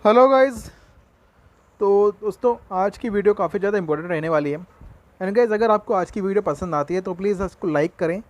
Hello guys. तो दोस्तों आज की वीडियो काफ़ी ज़्यादा इंपॉर्टेंट रहने वाली है। एंड गाइस अगर आपको आज की वीडियो पसंद आती है तो प्लीज़ इसको लाइक करें।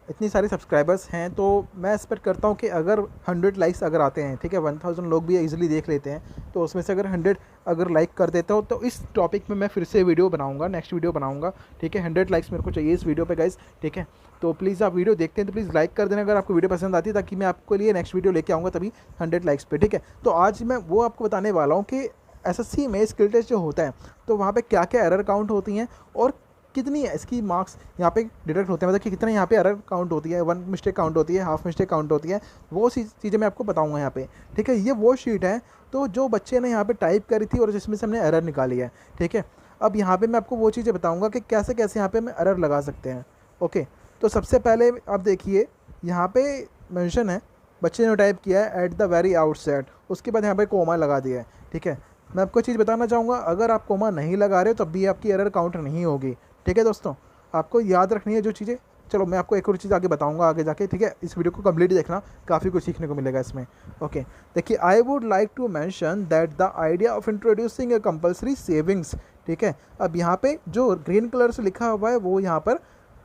इतनी सारी सब्सक्राइबर्स हैं तो मैं एक्सपेक्ट करता हूँ कि अगर 100 लाइक्स अगर आते हैं, ठीक है, 1000 लोग भी इजीली देख लेते हैं, तो उसमें से अगर 100 अगर लाइक कर देता हो तो इस टॉपिक में मैं फिर से वीडियो बनाऊंगा, नेक्स्ट वीडियो बनाऊंगा। ठीक है, 100 लाइक्स मेरे को चाहिए इस वीडियो पे गाइस। ठीक है, तो प्लीज़ आप वीडियो देखते हैं तो प्लीज़ लाइक कर देना अगर आपको वीडियो पसंद आती है, ताकि मैं आपके लिए नेक्स्ट वीडियो लेके आऊँगा तभी 100 लाइक्स पे। ठीक है, तो आज मैं वो आपको बताने वाला हूँ कि एसएससी में स्किल टेस्ट जो होता है तो वहाँ पे क्या क्या एरर काउंट होती हैं और कितनी इसकी मार्क्स यहाँ पे डिडक्ट होते हैं, मतलब कि कितना यहाँ पे एरर काउंट होती है, 1 मिस्टेक काउंट होती है, हाफ मिस्टेक काउंट होती है, वो चीज़ें मैं आपको बताऊंगा यहाँ पे। ठीक है, ये वो शीट है तो जो बच्चे ने यहाँ पे टाइप करी थी और जिसमें से हमने एरर निकाली है। ठीक है, अब यहाँ पे मैं आपको वो चीज़ें बताऊँगा कि कैसे कैसे यहाँ पे हम एरर लगा सकते हैं। ओके, तो सबसे पहले आप देखिए यहाँ पे मेंशन है, बच्चे ने टाइप किया है एट द वेरी आउटसेट, उसके बाद यहाँ पे कोमा लगा दिया है। ठीक है, मैं आपको चीज़ बताना चाहूँगा, अगर आप कोमा नहीं लगा रहे हो तब भी आपकी एरर काउंट नहीं होगी। ठीक है दोस्तों, आपको याद रखनी है जो चीज़ें। चलो मैं आपको एक और चीज़ आगे बताऊंगा आगे जाके। ठीक है, इस वीडियो को कंप्लीट देखना, काफ़ी कुछ सीखने को मिलेगा इसमें। ओके, देखिए, I would like to mention that the idea of introducing a compulsory savings. ठीक है, अब यहाँ पे जो ग्रीन कलर से लिखा हुआ है वो यहाँ पर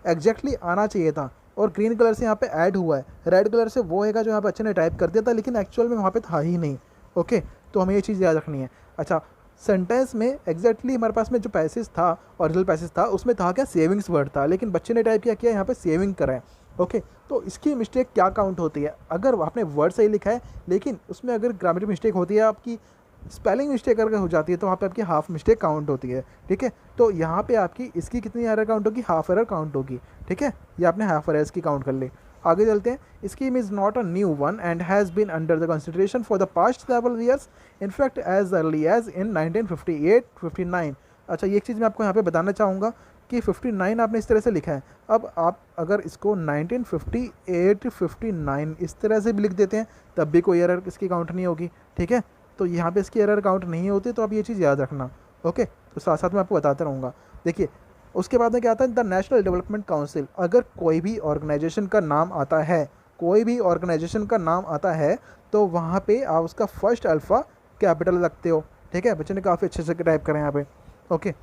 एग्जैक्टली आना चाहिए था और ग्रीन कलर से यहाँ पे ऐड हुआ है, रेड कलर से वो है जो यहाँ पे अच्छे ने टाइप कर दिया था, लेकिन एक्चुअल में वहाँ पे था ही नहीं। ओके, तो हमें ये चीज़ याद रखनी है। अच्छा, सेंटेंस में एग्जैक्टली हमारे पास में जो पैसेज था, ओरिजिनल पैसेज था, उसमें था क्या, सेविंग्स वर्ड था, लेकिन बच्चे ने टाइप किया यहाँ पे सेविंग करा है। ओके, तो इसकी मिस्टेक क्या काउंट होती है, अगर आपने वर्ड सही लिखा है लेकिन उसमें अगर ग्रामेटिक मिस्टेक होती है, आपकी स्पेलिंग मिस्टेक अगर हो जाती है तो वहाँ पे आपकी हाफ मिस्टेक काउंट होती है। ठीक है, तो यहाँ पे आपकी इसकी कितनी एरर काउंट होगी, हाफ एरर काउंट होगी। ठीक है, ये आपने हाफ एरर इसकी काउंट कर ली। आगे चलते हैं। Scheme is not a new one and has been under the consideration for the past several years, in fact as early as in 1958-59। अच्छा, ये चीज़ मैं आपको यहाँ पे बताना चाहूँगा कि 59 आपने इस तरह से लिखा है। अब आप अगर इसको 1958-59 इस तरह से भी लिख देते हैं तब भी कोई एरर इसकी काउंट नहीं होगी। ठीक है, तो यहाँ पे इसकी एरर काउंट नहीं होती, तो आप ये चीज़ याद रखना। ओके, तो साथ साथ मैं आपको बताता रहूँगा। देखिए, उसके बाद में क्या आता है, द नेशनल डेवलपमेंट काउंसिल। अगर कोई भी ऑर्गेनाइजेशन का नाम आता है, कोई भी ऑर्गेनाइजेशन का नाम आता है तो वहाँ पे आप उसका फर्स्ट अल्फ़ा कैपिटल रखते हो। ठीक है, बच्चे ने काफ़ी अच्छे से टाइप करें यहाँ पे। ओके,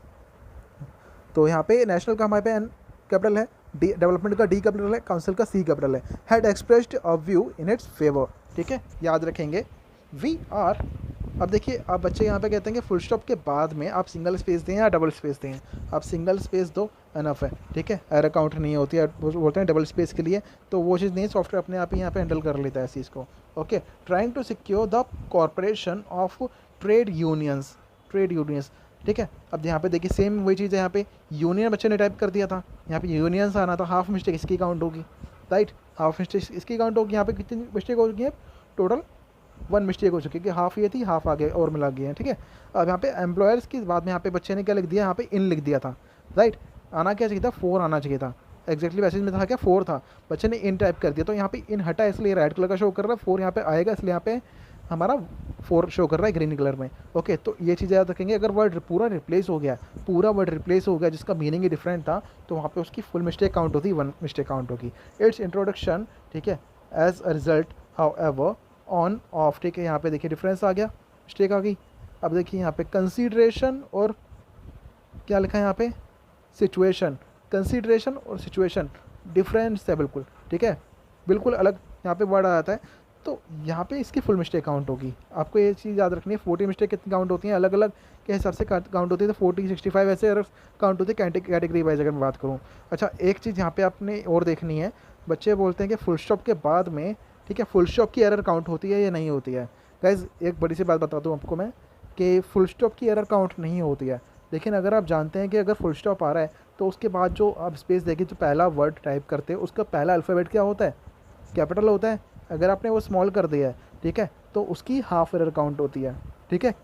तो यहाँ पे नेशनल का हमारे पे एन कैपिटल है, डी डेवलपमेंट का डी कैपिटल है, काउंसिल का सी कैपिटल है। Had expressed a view in its favour. ठीक है, याद रखेंगे वी आर। अब देखिए, आप बच्चे यहाँ पे कहते हैं कि फुल स्टॉप के बाद में आप सिंगल स्पेस दें या डबल स्पेस दें, आप सिंगल स्पेस दो एनफ है। ठीक है, एरर काउंट नहीं होती है, बोलते हैं डबल स्पेस के लिए, तो वो चीज़ नहीं, सॉफ्टवेयर अपने आप ही यहाँ पे हैंडल कर लेता है इस चीज़ को। Okay, trying to secure the corporation of trade unions, trade unions. ठीक है, अब यहाँ पे देखिए सेम वही चीज़ है, यहाँ पे यूनियन बच्चे ने टाइप कर दिया था, यहाँ पे यूनियंस आना था, हाफ मिस्टेक इसकी काउंट होगी, राइट, हाफ मिस्टेक इसकी काउंट होगी। यहाँ पे कितनी मिस्टेक होगी है, टोटल 1 मिस्टेक हो चुकी है कि हाफ ये थी, हाफ आगे और मिला गया है। ठीक है, अब यहाँ पे एम्प्लॉयर्स की बाद में यहाँ पे बच्चे ने क्या लिख दिया, यहाँ पे इन लिख दिया था, राइट, आना क्या चाहिए था, 4 आना चाहिए था, एग्जैक्टली मैसेज में था क्या, 4 था, बच्चे ने इन टाइप कर दिया, तो यहाँ पे इन हटा इसलिए रेड कलर का शो कर रहा है, 4 यहाँ पे आएगा इसलिए यहाँ पे हमारा 4 शो कर रहा है ग्रीन कलर में। ओके, तो ये चीज़ याद रखेंगे, अगर वर्ड पूरा रिप्लेस हो गया, पूरा वर्ड रिप्लेस हो गया जिसका मीनिंग ही डिफरेंट था, तो वहाँ पे उसकी फुल मिस्टेक काउंट होती, 1 मिस्टेक काउंट होगी। इट्स इंट्रोडक्शन, ठीक है, as a result however on off. ठीक है, यहाँ पे देखिए डिफरेंस आ गया, मिस्टेक आ गई। अब देखिए यहाँ पे कंसीडरेशन और क्या लिखा है यहाँ पे, सिचुएशन, कंसीडरेशन और सिचुएशन डिफरेंस है बिल्कुल। ठीक है, बिल्कुल अलग यहाँ पे वर्ड आ जाता है, तो यहाँ पे इसकी फुल मिस्टेक काउंट होगी। आपको ये चीज़ याद रखनी है, 40 मिस्टेक कितनी काउंट होती हैं, अलग अलग के हिसाब से काउंट होती है, तो 40, 65 ऐसे एरर काउंट होती है कैटेगरी वाइज अगर मैं बात करूँ। अच्छा, एक चीज़ यहाँ पे आपने और देखनी है, बच्चे बोलते हैं कि फुल स्टॉप के बाद में, ठीक है, फुल स्टॉप की एरर काउंट होती है या नहीं होती है। गाइज एक बड़ी सी बात बता दूँ आपको मैं कि फुल स्टॉप की एरर काउंट नहीं होती है, लेकिन अगर आप जानते हैं कि अगर फुल स्टॉप आ रहा है तो उसके बाद जो आप स्पेस देखें, जो पहला वर्ड टाइप करते हैं उसका पहला अल्फ़ाबेट क्या होता है, कैपिटल होता है। अगर आपने वो स्मॉल कर दिया है, ठीक है, तो उसकी हाफ एरर काउंट होती है। ठीक है,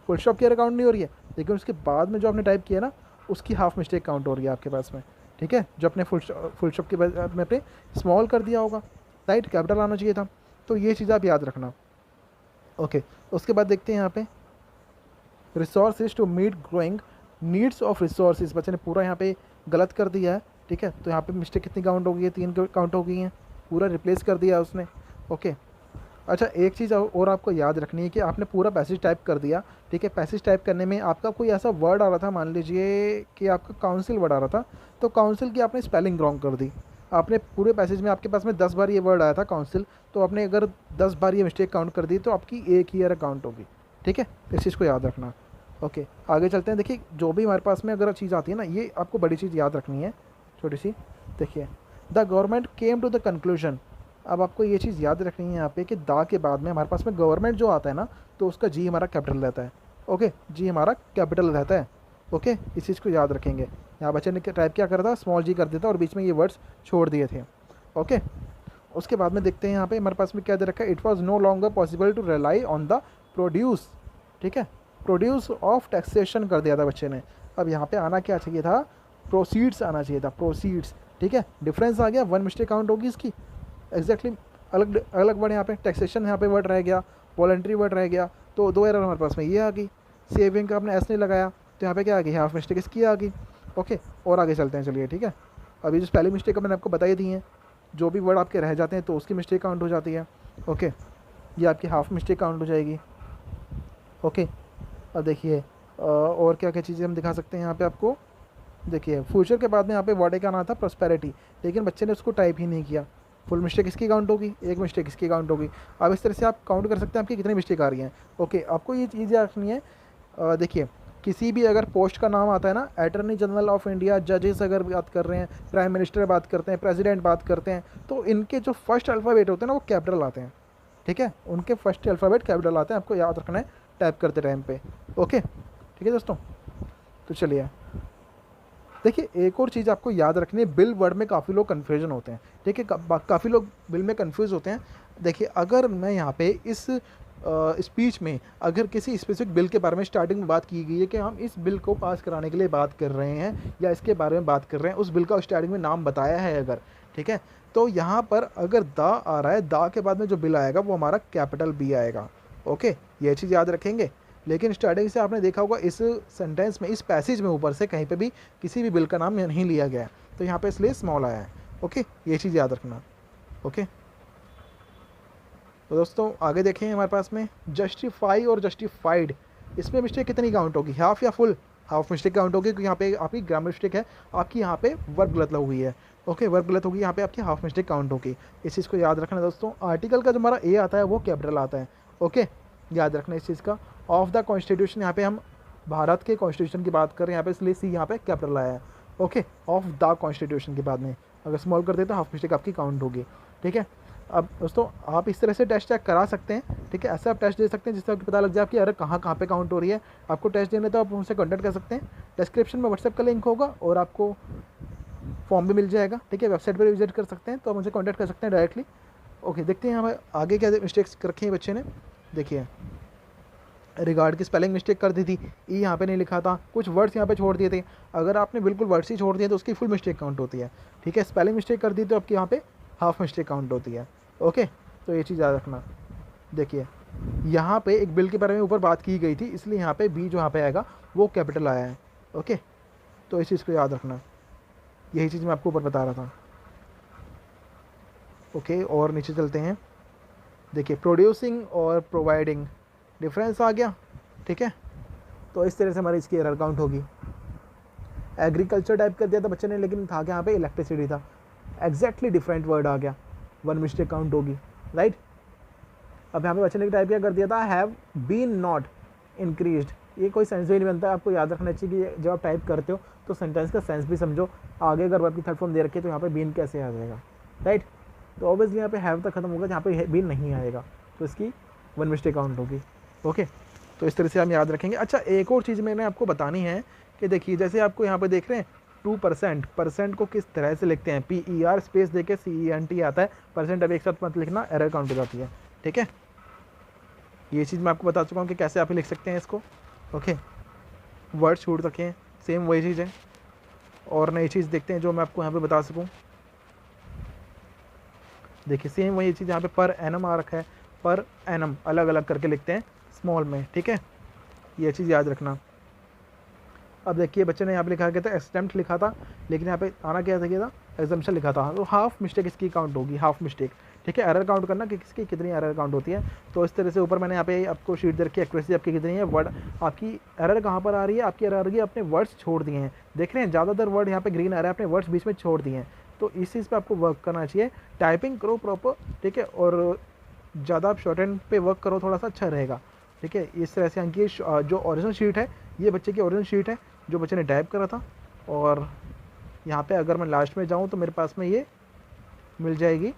फुल स्टॉप की एरर काउंट नहीं हो रही है, लेकिन उसके बाद में जो आपने टाइप किया ना, उसकी हाफ मिस्टेक काउंट हो रही है आपके पास में। ठीक है, जो अपने फुल स्टॉप के बाद में अपने स्मॉल कर दिया होगा, राइट, कैपिटल आना चाहिए था, तो ये चीज़ आप याद रखना। ओके, उसके बाद देखते हैं यहाँ पे resources to meet growing needs of resources, बच्चे ने पूरा यहाँ पे गलत कर दिया है। ठीक है, तो यहाँ पे मिस्टेक कितनी काउंट हो गई है, 3 काउंट हो गई हैं, पूरा रिप्लेस कर दिया उसने। ओके, अच्छा एक चीज़ और आपको याद रखनी है कि आपने पूरा पैसेज टाइप कर दिया, ठीक है। पैसेज टाइप करने में आपका कोई ऐसा वर्ड आ रहा था, मान लीजिए कि आपका काउंसिल वर्ड आ रहा था, तो काउंसिल की आपने स्पेलिंग रॉन्ग कर दी। आपने पूरे पैसेज में आपके पास में 10 बार ये वर्ड आया था काउंसिल, तो आपने अगर 10 बार ये मिस्टेक काउंट कर दी तो आपकी एक ही ईयर काउंट होगी, ठीक है। इस चीज़ को याद रखना। ओके आगे चलते हैं। देखिए जो भी हमारे पास में अगर चीज़ आती है ना, ये आपको बड़ी चीज़ याद रखनी है, छोटी सी। देखिए the government came to the conclusion. अब आपको ये चीज़ याद रखनी है यहाँ पे कि दा के बाद में हमारे पास में गवर्नमेंट जो आता है ना, तो उसका जी हमारा कैपिटल रहता है। ओके जी हमारा कैपिटल रहता है। ओके इस चीज़ को याद रखेंगे। यहाँ बच्चे ने टाइप क्या करा था, स्मॉल जी कर देता और बीच में ये वर्ड्स छोड़ दिए थे। ओके उसके बाद में देखते हैं यहाँ पे हमारे पास में क्या दे रखा है, it was no longer possible to rely on the produce, ठीक है, प्रोड्यूस ऑफ टैक्सेशन कर दिया था बच्चे ने। अब यहाँ पे आना क्या चाहिए था, प्रोसीड्स आना चाहिए था, प्रोसीड्स, ठीक है। डिफरेंस आ गया, वन मिस्टेक काउंट होगी इसकी। एग्जैक्टली अलग अलग वर्ड यहाँ पे, टैक्सेशन यहाँ पे वर्ड रह गया, वॉलंटरी वर्ड रह गया, तो दो एरर हमारे पास में ये आ गई। सेविंग का आपने एस नहीं लगाया तो यहाँ पे क्या आ गई, हाफ मिस्टेक इसकी आ गई। ओके और आगे चलते हैं, चलिए ठीक है। अभी जो स्पेलिंग मिस्टेक मैंने आपको बताई दी हैं, जो भी वर्ड आपके रह जाते हैं तो उसकी मिस्टेक काउंट हो जाती है। ओके ये आपकी हाफ मिस्टेक काउंट हो जाएगी। ओके और देखिए और क्या क्या चीज़ें हम दिखा सकते हैं यहाँ पे आपको। देखिए फ्यूचर के बाद में यहाँ पे वर्ड का आना था प्रॉस्पेरिटी, लेकिन बच्चे ने उसको टाइप ही नहीं किया। फुल मिस्टेक इसकी काउंट होगी, एक मिस्टेक इसकी काउंट होगी। अब इस तरह से आप काउंट कर सकते हैं आपकी कितनी मिस्टेक आ रही हैं। ओके आपको ये चीज़ याद रखनी है। देखिए किसी भी अगर पोस्ट का नाम आता है ना, अटॉर्नी जनरल ऑफ इंडिया, जजेस अगर बात कर रहे हैं, प्राइम मिनिस्टर बात करते हैं, प्रेसिडेंट बात करते हैं, तो इनके जो फर्स्ट अल्फ़ाबेट होते हैं ना वो कैपिटल आते हैं, ठीक है। उनके फर्स्ट अल्फ़ाबेट कैपिटल आते हैं, आपको याद रखना है टाइप करते टाइम पे। ओके ठीक है दोस्तों, तो चलिए देखिए एक और चीज़ आपको याद रखनी है, बिल वर्ड में काफ़ी लोग कन्फ्यूजन होते हैं, ठीक है। काफ़ी लोग बिल में कन्फ्यूज़ होते हैं। देखिए अगर मैं यहाँ पे इस स्पीच में अगर किसी स्पेसिफिक बिल के बारे में स्टार्टिंग में बात की गई है कि हम इस बिल को पास कराने के लिए बात कर रहे हैं या इसके बारे में बात कर रहे हैं, उस बिल का स्टार्टिंग में नाम बताया है अगर, ठीक है, तो यहाँ पर अगर दा आ रहा है, दा के बाद में जो बिल आएगा वो हमारा कैपिटल बी आएगा। ओके ये चीज़ याद रखेंगे। लेकिन स्टार्टिंग से आपने देखा होगा इस सेंटेंस में, इस पैसेज में ऊपर से कहीं पे भी किसी भी बिल का नाम नहीं लिया गया है, तो यहाँ पे इसलिए स्मॉल आया है। ओके ये चीज़ याद रखना। ओके तो दोस्तों आगे देखें हमारे पास में जस्टिफाई और जस्टिफाइड, इसमें मिस्टेक कितनी काउंट होगी, हाफ या फुल? हाफ मिस्टेक काउंट होगी क्योंकि यहाँ पे आपकी ग्रामर मिस्टेक है, आपकी यहाँ पे वर्ब गलत हुई है। ओके वर्ब गलत होगी, यहाँ पे आपकी हाफ मिस्टेक काउंट होगी। इस चीज़ को याद रखना दोस्तों। आर्टिकल का जो हमारा ए आता है वो कैपिटल आता है। ओके याद रखना इस चीज़ का। ऑफ द कॉन्स्टिट्यूशन, यहाँ पे हम भारत के कॉन्स्टिट्यूशन की बात करें, यहाँ पे इसलिए सी यहाँ पे कैपिटल आया है। ओके ऑफ द कॉन्स्टिट्यूशन के बाद में अगर स्मॉल कर दे तो हाफ मिस्टेक आपकी काउंट होगी, ठीक है। अब दोस्तों आप इस तरह से टेस्ट चेक करा सकते हैं, ठीक है। ऐसे आप टेस्ट दे सकते हैं जिससे आपको पता लग जाए कि अरे कहाँ कहाँ पे काउंट हो रही है। आपको टेस्ट देने तो आप उनसे कॉन्टैक्ट कर सकते हैं, डिस्क्रिप्शन में व्हाट्सएप का लिंक होगा और आपको फॉर्म भी मिल जाएगा, ठीक है। वेबसाइट पर विजिट कर सकते हैं, तो आप मुझे कॉन्टैक्ट कर सकते हैं डायरेक्टली। ओके देखते हैं हमें आगे क्या मिस्टेक्स रखी हैं बच्चे ने। देखिए रिगार्ड की स्पेलिंग मिस्टेक कर दी थी, ई यहाँ पे नहीं लिखा था, कुछ वर्ड्स यहाँ पे छोड़ दिए थे। अगर आपने बिल्कुल वर्ड्स ही छोड़ दिए तो उसकी फुल मिस्टेक काउंट होती है, ठीक है। स्पेलिंग मिस्टेक कर दी तो आपकी यहाँ पे हाफ मिस्टेक काउंट होती है। ओके तो ये चीज़ याद रखना। देखिए यहाँ पे एक बिल के बारे में ऊपर बात की गई थी, इसलिए यहाँ पे बी जो यहाँ पे आएगा वो कैपिटल आया है। ओके तो इस चीज़ को याद रखना, यही चीज़ मैं आपको ऊपर बता रहा था। ओके और नीचे चलते हैं। देखिए प्रोड्यूसिंग और प्रोवाइडिंग डिफरेंस आ गया, ठीक है। तो इस तरह से हमारी इसकी एरर काउंट होगी। एग्रीकल्चर टाइप कर दिया था बच्चे ने, लेकिन था क्या यहाँ पे इलेक्ट्रिसिटी था, एग्जैक्टली डिफरेंट वर्ड आ गया, वन मिस्टेक काउंट होगी, राइट। अब यहाँ पे बच्चे ने टाइप क्या कर दिया था, हैव बीन नॉट इंक्रीज्ड। ये कोई सेंस भी नहीं बनता है, आपको याद रखना चाहिए कि जब आप टाइप करते हो तो सेंटेंस का सेंस भी समझो। आगे अगर वर्ब की थर्ड फॉर्म दे रखी है तो यहाँ पे बीन कैसे आ जाएगा, राइट। तो ऑब्वियसली यहाँ पे हैव तक खत्म होगा, जहाँ पे बीन नहीं आएगा तो इसकी वन मिस्टेक काउंट होगी। ओके तो इस तरह से हम याद रखेंगे। अच्छा एक और चीज़ मैंने आपको बतानी है कि देखिए जैसे आपको यहाँ पे देख रहे हैं 2%, परसेंट को किस तरह से लिखते हैं, PER स्पेस दे के CENT आता है, परसेंट अब एक साथ मत लिखना, एरर काउंट हो जाती है, ठीक है। ये चीज़ मैं आपको बता चुका हूँ कि कैसे आप लिख सकते हैं इसको। ओके वर्ड छूट रखे हैं, सेम वही चीज़ है। और नई चीज़ देखते हैं जो मैं आपको यहाँ पे बता सकूँ। देखिए सेम वही चीज़ यहाँ पे पर एनम आ रखा है, पर एनम अलग अलग करके लिखते हैं स्मॉल में, ठीक है। ये चीज़ याद रखना। अब देखिए बच्चे ने यहाँ पे लिखा क्या था, एक्सटेम्प्ट लिखा था, लेकिन यहाँ पे आना क्या था, एग्जाम्पशन लिखा था, तो हाफ मिस्टेक इसकी काउंट होगी, हाफ मिस्टेक, ठीक है, एरर काउंट करना कि किसकी कितनी एरर काउंट होती है। तो इस तरह से ऊपर मैंने यहाँ पे आपको शीट दे रखी है, एक्यूरेसी आपकी कितनी है, वर्ड आपकी एरर कहाँ पर आ रही है, आपकी एरर आ रही है अपने वर्ड्स छोड़ दिए हैं, देख रहे हैं ज़्यादातर वर्ड यहाँ पे ग्रीन आ रहा है, अपने वर्ड्स बीच में छोड़ दिए हैं। तो इस चीज़ पे आपको वर्क करना चाहिए, टाइपिंग करो प्रॉपर, ठीक है, और ज़्यादा आप शॉर्ट हैंड पे वर्क करो, थोड़ा सा अच्छा रहेगा। ठीक है, इस तरह से अंकी जो ओरिजिनल शीट है, ये बच्चे की ओरिजिनल शीट है जो बच्चे ने टाइप करा था। और यहाँ पे अगर मैं लास्ट में जाऊँ तो मेरे पास में ये मिल जाएगी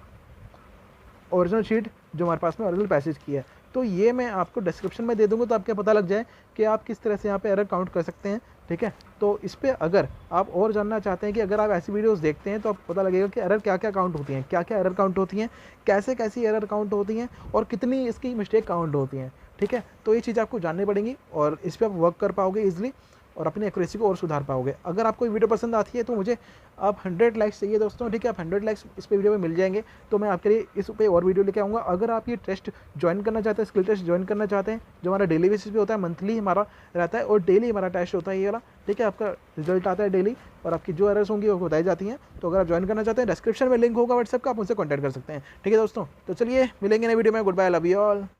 ओरिजिनल शीट जो हमारे पास में ओरिजिनल पैसेज की है। तो ये मैं आपको डिस्क्रिप्शन में दे दूँगा, तो आपको पता लग जाए कि आप किस तरह से यहाँ पे एरर काउंट कर सकते हैं। ठीक है, तो इस पे अगर आप और जानना चाहते हैं कि अगर आप ऐसी वीडियोस देखते हैं तो आपको पता लगेगा कि एरर क्या क्या काउंट होती हैं, क्या क्या एरर काउंट होती हैं, कैसे कैसी एरर काउंट होती हैं और कितनी इसकी मिस्टेक काउंट होती हैं। ठीक है, तो ये चीज़ आपको जाननी पड़ेंगी और इस पर आप वर्क कर पाओगे ईजिली और अपनी एक्यूरेसी को और सुधार पाओगे। अगर आपको ये वीडियो पसंद आती है तो मुझे आप 100 लाइक्स चाहिए दोस्तों। ठीक है, आप 100 लाइक्स इस पे वीडियो में मिल जाएंगे तो मैं आपके लिए इस पे और वीडियो लेके आऊँगा। अगर आप ये टेस्ट ज्वाइन करना चाहते हैं, स्किल टेस्ट ज्वाइन करना चाहते हैं, जो हमारा डेली बेसिस पे होता है, मंथली हमारा रहता है और डेली हमारा टेस्ट होता है ये वाला। ठीक है, आपका रिजल्ट आता है डेली और आपकी जो एरर्स होंगी वो बताई जाती हैं। तो अगर आप ज्वाइन करना चाहते हैं, डिस्क्रिप्शन में लिंक होगा व्हाट्सएप का, आप मुझसे कॉन्टैक्ट कर सकते हैं। ठीक है दोस्तों, तो चलिए मिलेंगे नई वीडियो में। Good bye, love you all.